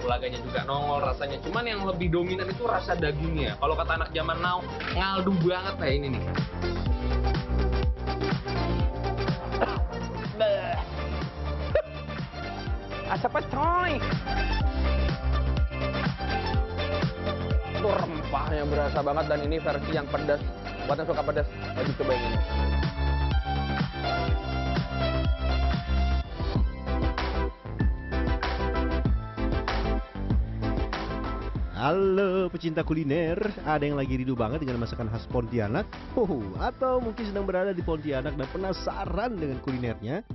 kapulaganya juga nongol rasanya. Cuman yang lebih dominan itu rasa dagingnya. Kalau kata anak zaman now, ngaldu banget kayak ini nih. Asapnya coy. Itu rempahnya berasa banget dan ini versi yang pedas. Buat yang suka pedas, wajib cobain ini. Halo pecinta kuliner, ada yang lagi rindu banget dengan masakan khas Pontianak? Atau mungkin sedang berada di Pontianak dan penasaran dengan kulinernya?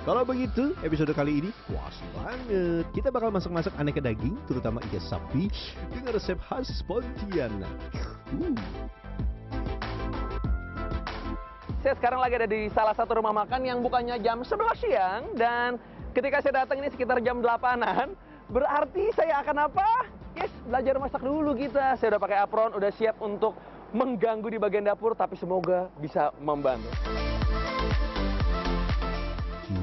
Kalau begitu, episode kali ini puas banget. Kita bakal masak-masak aneka daging, terutama iga sapi, dengan resep khas Pontianak. Saya sekarang lagi ada di salah satu rumah makan yang bukanya jam 11 siang. Dan ketika saya datang ini sekitar jam 8-an. Berarti saya akan apa? Yes, belajar masak dulu kita. Saya udah pakai apron, udah siap untuk mengganggu di bagian dapur. Tapi semoga bisa membantu.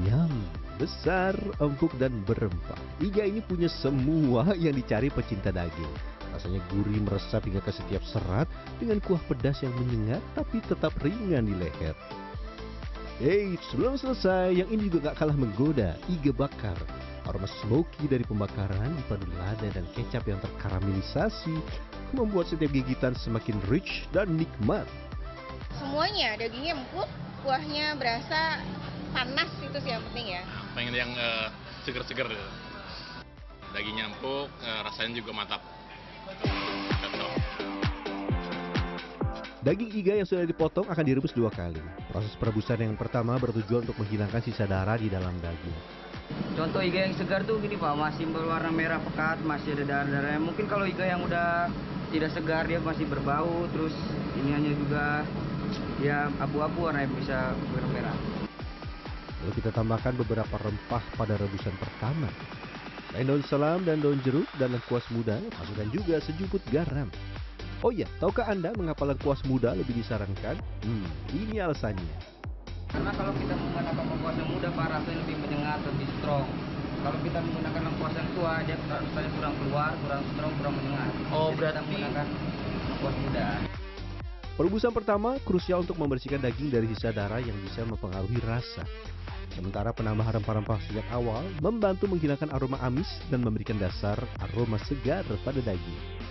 Yum, besar, empuk, dan berempah. Iga ini punya semua yang dicari pecinta daging. Rasanya gurih meresap hingga ke setiap serat dengan kuah pedas yang menyengat tapi tetap ringan di leher. Sebelum selesai, yang ini juga gak kalah menggoda, iga bakar. Aroma smoky dari pembakaran dipadu lada dan kecap yang terkaramelisasi membuat setiap gigitan semakin rich dan nikmat. Semuanya, dagingnya empuk, kuahnya berasa panas, itu sih yang penting ya. Pengen yang seger-seger gitu. Dagingnya empuk, rasanya juga mantap. Cocok. Daging iga yang sudah dipotong akan direbus 2 kali. Proses perebusan yang pertama bertujuan untuk menghilangkan sisa darah di dalam daging. Contoh iga yang segar tuh gini Pak, masih berwarna merah pekat, masih ada darah-darahnya. Mungkin kalau iga yang udah tidak segar dia masih berbau, terus iniannya juga ya abu-abu warnanya bisa merah-merah. Lalu kita tambahkan beberapa rempah pada rebusan pertama. Selain daun salam dan daun jeruk dan lengkuas muda, masukkan juga sejumput garam. Oh iya, tahukah Anda mengapa lengkuas muda lebih disarankan? Ini alasannya. Karena kalau kita menggunakan lengkuas yang muda Pak, rasanya lebih menyengat, lebih strong. Kalau kita menggunakan lengkuas yang tua, dia rasanya kurang keluar, kurang strong, kurang menyengat. Oh, jadi berarti kita menggunakan lengkuas muda. Perebusan pertama krusial untuk membersihkan daging dari sisa darah yang bisa mempengaruhi rasa. Sementara penambahan rempah-rempah sejak awal membantu menghilangkan aroma amis dan memberikan dasar aroma segar pada daging.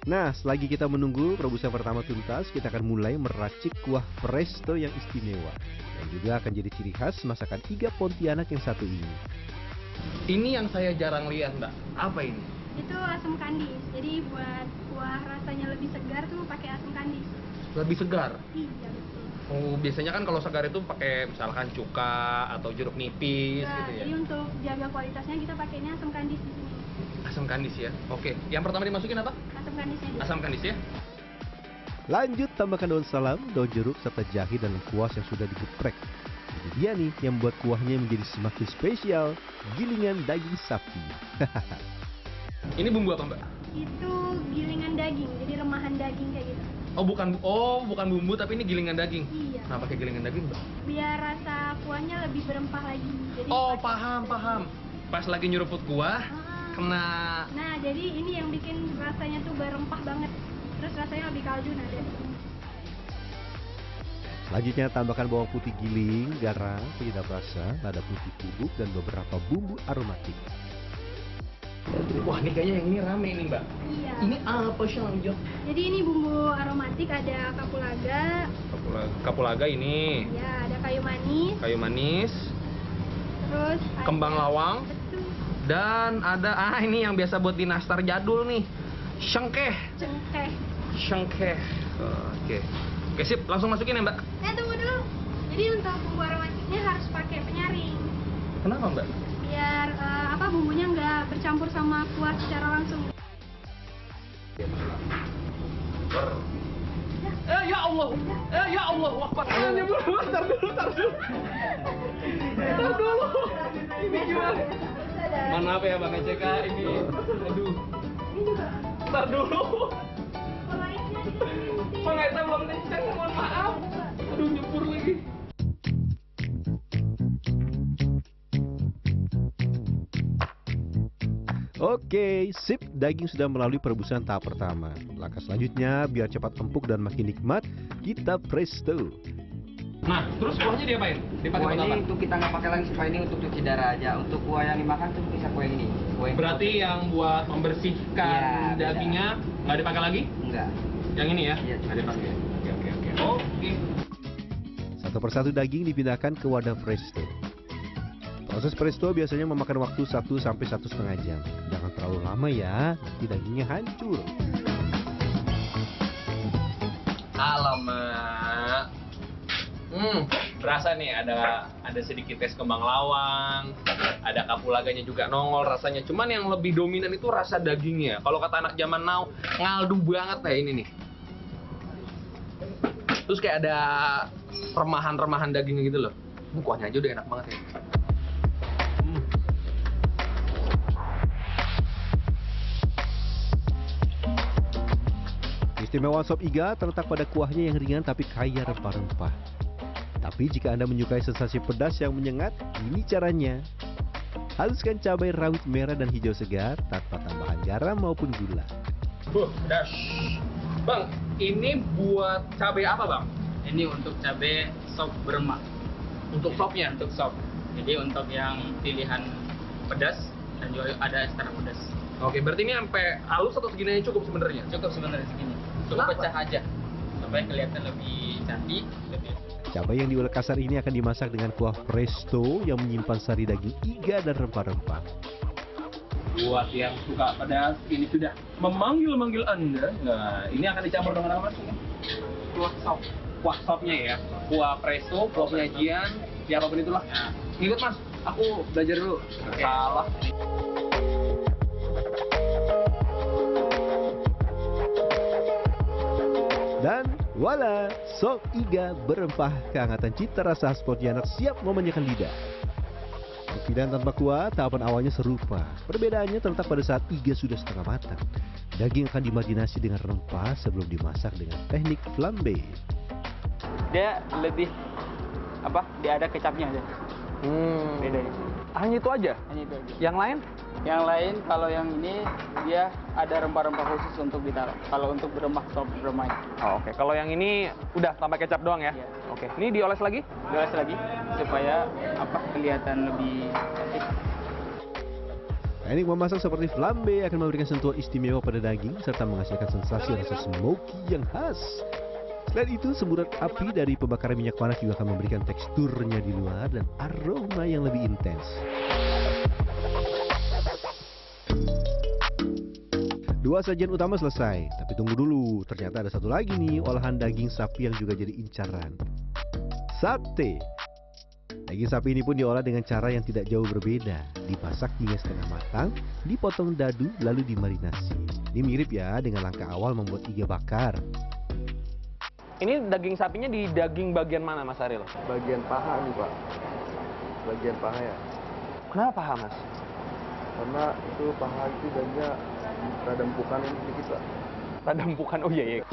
Nah, selagi kita menunggu perebusan pertama tuntas, kita akan mulai meracik kuah presto yang istimewa. Yang juga akan jadi ciri khas masakan iga Pontianak yang satu ini. Ini yang saya jarang lihat, Mbak. Apa ini? Itu asam kandis. Jadi buat kuah rasanya lebih segar tuh pakai asam kandis. Lebih segar? Iya, betul. Oh, biasanya kan kalau segar itu pakai misalkan cuka atau jeruk nipis Nah, gitu ya. jadi untuk jaga kualitasnya kita pakainya asam kandis di sini. Asam kandis ya. Oke, yang pertama dimasukin apa? Asam kandisnya dulu. Asam kandis ya. Lanjut tambahkan daun salam, daun jeruk, serta jahe dan lengkuas yang sudah digeprek. Ini dia nih yang membuat kuahnya menjadi semakin spesial, gilingan daging sapi. Ini bumbu apa, Mbak? Itu gilingan daging, jadi remahan daging kayak gitu. Bukan bumbu tapi ini gilingan daging. Iya. Nah, pakai gilingan daging, Mbak? Biar rasa kuahnya lebih berempah lagi. Jadi Paham. Pas lagi nyeruput kuah, kena. Nah, jadi ini yang bikin rasanya tuh berempah banget. Terus rasanya lebih kaldu nanti. Selanjutnya tambahkan bawang putih giling, garam, penyedap rasa, lada putih bubuk, dan beberapa bumbu aromatik. Wah, ini kayaknya yang ini rame nih, Mbak. Iya. Ini apa sih, Jok? Jadi ini bumbu aromatik, ada kapulaga. Kapulaga ini. Ya, ada kayu manis. Kayu manis, Terus kembang ada, lawang, betul, dan ada ini yang biasa buat di nastar jadul nih. Cengkeh. cengkeh. Oke, sip. Langsung masukin ya, Mbak? Tunggu dulu. Jadi untuk bumbu aromatiknya harus pakai penyaring. Kenapa, Mbak? Biar bumbunya nggak bercampur sama kuah secara langsung. Ya Allah. Ya Allah, Akbar. Tar dulu. Ini gimana? Mohon maaf ya, Bang Eceka, ini. Aduh. Tar dulu. Pengaitnya belum kencang, mohon maaf. Aduh, nyebur lagi. Oke, sip, daging sudah melalui perebusan tahap pertama. Langkah selanjutnya, biar cepat empuk dan makin nikmat, kita presto. Nah, terus kuahnya diapain? Dipakai Kuah buat ini apa? untuk kita nggak pakai lagi supaya ini untuk cuci darah aja. Untuk kuah yang dimakan tuh bisa kuah yang ini. Kuah yang Berarti yang buat membersihkan Iya, beda. dagingnya nggak dipakai lagi? enggak. Yang ini ya? Iya, Nggak dipakai. Oke. Oke. Satu persatu daging dipindahkan ke wadah presto. Proses presto biasanya memakan waktu 1 sampai 1,5 jam. Jangan terlalu lama ya, nanti dagingnya hancur. Alamak. Berasa nih ada sedikit tes kembang lawang, ada kapulaganya juga nongol rasanya. Cuman yang lebih dominan itu rasa dagingnya. Kalau kata anak zaman now, ngaldu banget kayak ini nih. Terus kayak ada remahan-remahan dagingnya gitu loh. Kuahnya aja udah enak banget ya. Keistimewaan sop iga terletak pada kuahnya yang ringan tapi kaya rempah-rempah. Tapi jika Anda menyukai sensasi pedas yang menyengat, ini caranya. Haluskan cabai rawit merah dan hijau segar tanpa tambahan garam maupun gula. Pedas. Bang, ini buat cabai apa bang? Ini untuk cabai sop bermak, Untuk sopnya? untuk sop. Jadi untuk yang pilihan pedas dan juga ada ekstra pedas. Oke, berarti ini sampai halus atau segini aja cukup sebenarnya? Cukup sebenarnya segini. Cukup Kenapa? pecah aja supaya kelihatan lebih cantik, lebih Cabai yang diulek kasar ini akan dimasak dengan kuah presto yang menyimpan sari daging iga dan rempah-rempah. Buat yang suka pedas, ini sudah memanggil-manggil Anda. Nah, ini akan dicampur dengan apa sih? kuah sop. Kuah sopnya ya. Kuah presto, kuah penyajian, ya apapun itulah. Nah, Ikut mas, aku belajar dulu. Salah. Dan voila, sop iga berempah kehangatan cita rasa khas Pontianak siap memanjakan lidah. Meski dan tanpa kuah, tahapan awalnya serupa. Perbedaannya terletak pada saat iga sudah setengah matang. Daging akan dimarinasi dengan rempah sebelum dimasak dengan teknik flambe. dia lebih dia ada kecapnya aja. Bedanya. Hanya itu aja? Hanya itu aja. Yang lain? Yang lain kalau yang ini dia ada rempah-rempah khusus untuk ditaruh. Kalau untuk beremah sop beremah. Oh, oke. Kalau yang ini udah tambah kecap doang ya? Iya. Oke. Ini dioles lagi? Dioles lagi supaya kelihatan lebih cantik. Teknik memasak seperti flambe akan memberikan sentuhan istimewa pada daging serta menghasilkan sensasi rasa smoky yang khas. Selain itu, semburat api dari pembakaran minyak panas juga akan memberikan teksturnya di luar dan aroma yang lebih intens. Dua sajian utama selesai, tapi tunggu dulu, ternyata ada satu lagi nih olahan daging sapi yang juga jadi incaran. Sate. Daging sapi ini pun diolah dengan cara yang tidak jauh berbeda. Dimasak hingga setengah matang, dipotong dadu lalu dimarinasi. Ini mirip ya dengan langkah awal membuat iga bakar. Ini daging sapinya di daging bagian mana Mas Ariel? Bagian paha nih Pak, bagian paha ya, Kenapa paha Mas? karena itu paha itu dagingnya rada empukan ini sedikit Pak. Rada empukan, oh iya.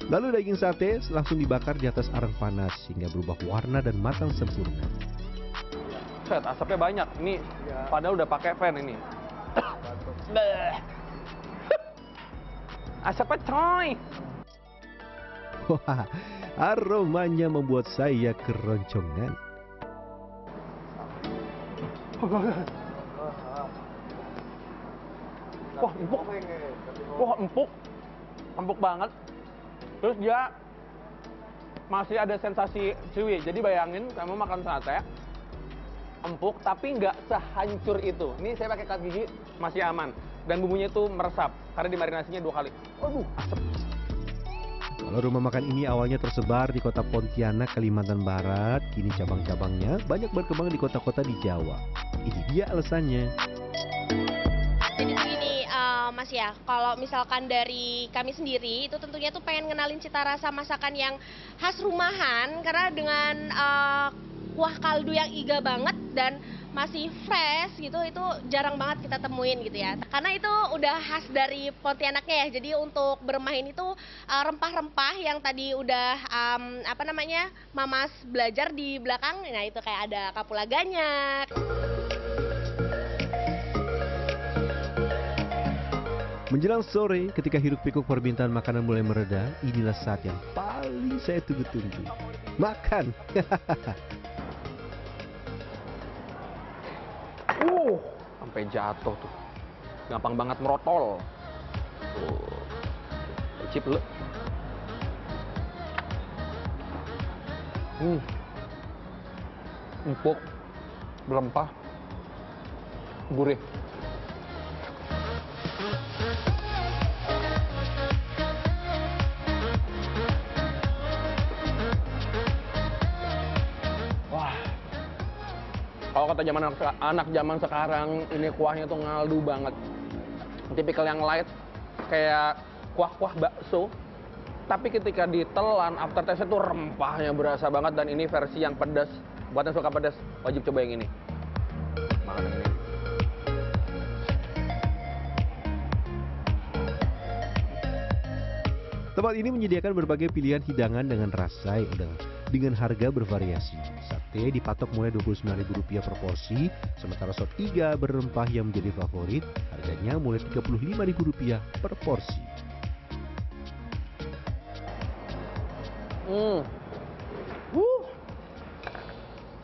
Lalu daging sate langsung dibakar di atas arang panas hingga berubah warna dan matang sempurna. Set, asapnya banyak. Ini padahal udah pakai fan ini. Bleh. Asapnya coy. Wah, aromanya membuat saya keroncongan. Wah, empuk. Wah, empuk. Empuk banget. Terus dia masih ada sensasi chewy. Jadi bayangin kamu makan sate, empuk tapi nggak sehancur itu. Ini saya pakai sikat gigi masih aman. Dan bumbunya itu meresap karena dimarinasinya 2 kali. Aduh, asap. Kalau rumah makan ini awalnya tersebar di kota Pontianak, Kalimantan Barat, kini cabang-cabangnya banyak berkembang di kota-kota di Jawa. Ini dia alasannya. Jadi begini Mas ya, kalau misalkan dari kami sendiri itu tentunya tuh pengen ngenalin cita rasa masakan yang khas rumahan karena dengan kuah kaldu yang iga banget dan masih fresh gitu, itu jarang banget kita temuin gitu ya. Karena itu udah khas dari Pontianaknya ya. Jadi untuk bermain itu rempah-rempah yang tadi udah Mamas belajar di belakang. Nah itu kayak ada kapulaganya. Menjelang sore, ketika hiruk-pikuk permintaan makanan mulai mereda, inilah saat yang paling saya tunggu-tunggu. Makan! Sampai jatuh tuh. Gampang banget merotol. Cip dulu. Empuk, berempah, gurih. Wah, kalau kata anak zaman sekarang, ini kuahnya tuh ngaldu banget. Tipikal yang light, kayak kuah-kuah bakso. Tapi ketika ditelan, aftertaste-nya tuh rempahnya berasa banget. Dan ini versi yang pedas. Buat yang suka pedas, wajib coba yang ini. Makan yang ini. Tempat ini menyediakan berbagai pilihan hidangan dengan rasa dengan harga bervariasi. Sate dipatok mulai Rp29.000 per porsi, sementara sop iga berempah yang menjadi favorit, harganya mulai Rp35.000 per porsi.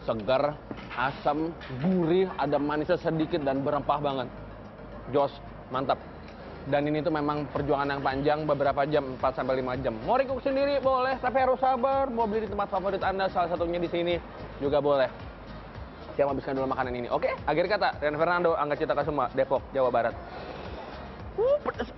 Segar, asam, gurih, ada manisnya sedikit dan berempah banget. Jos, mantap. Dan ini tuh memang perjuangan yang panjang, beberapa jam, 4-5 jam. Mau recook sendiri boleh, tapi harus sabar. Mau beli di tempat favorit Anda, salah satunya di sini juga boleh. Siap habiskan dulu makanan ini. Oke, akhir kata, Rian Fernando, Angga Cita Kasuma, Depok, Jawa Barat. Pedas.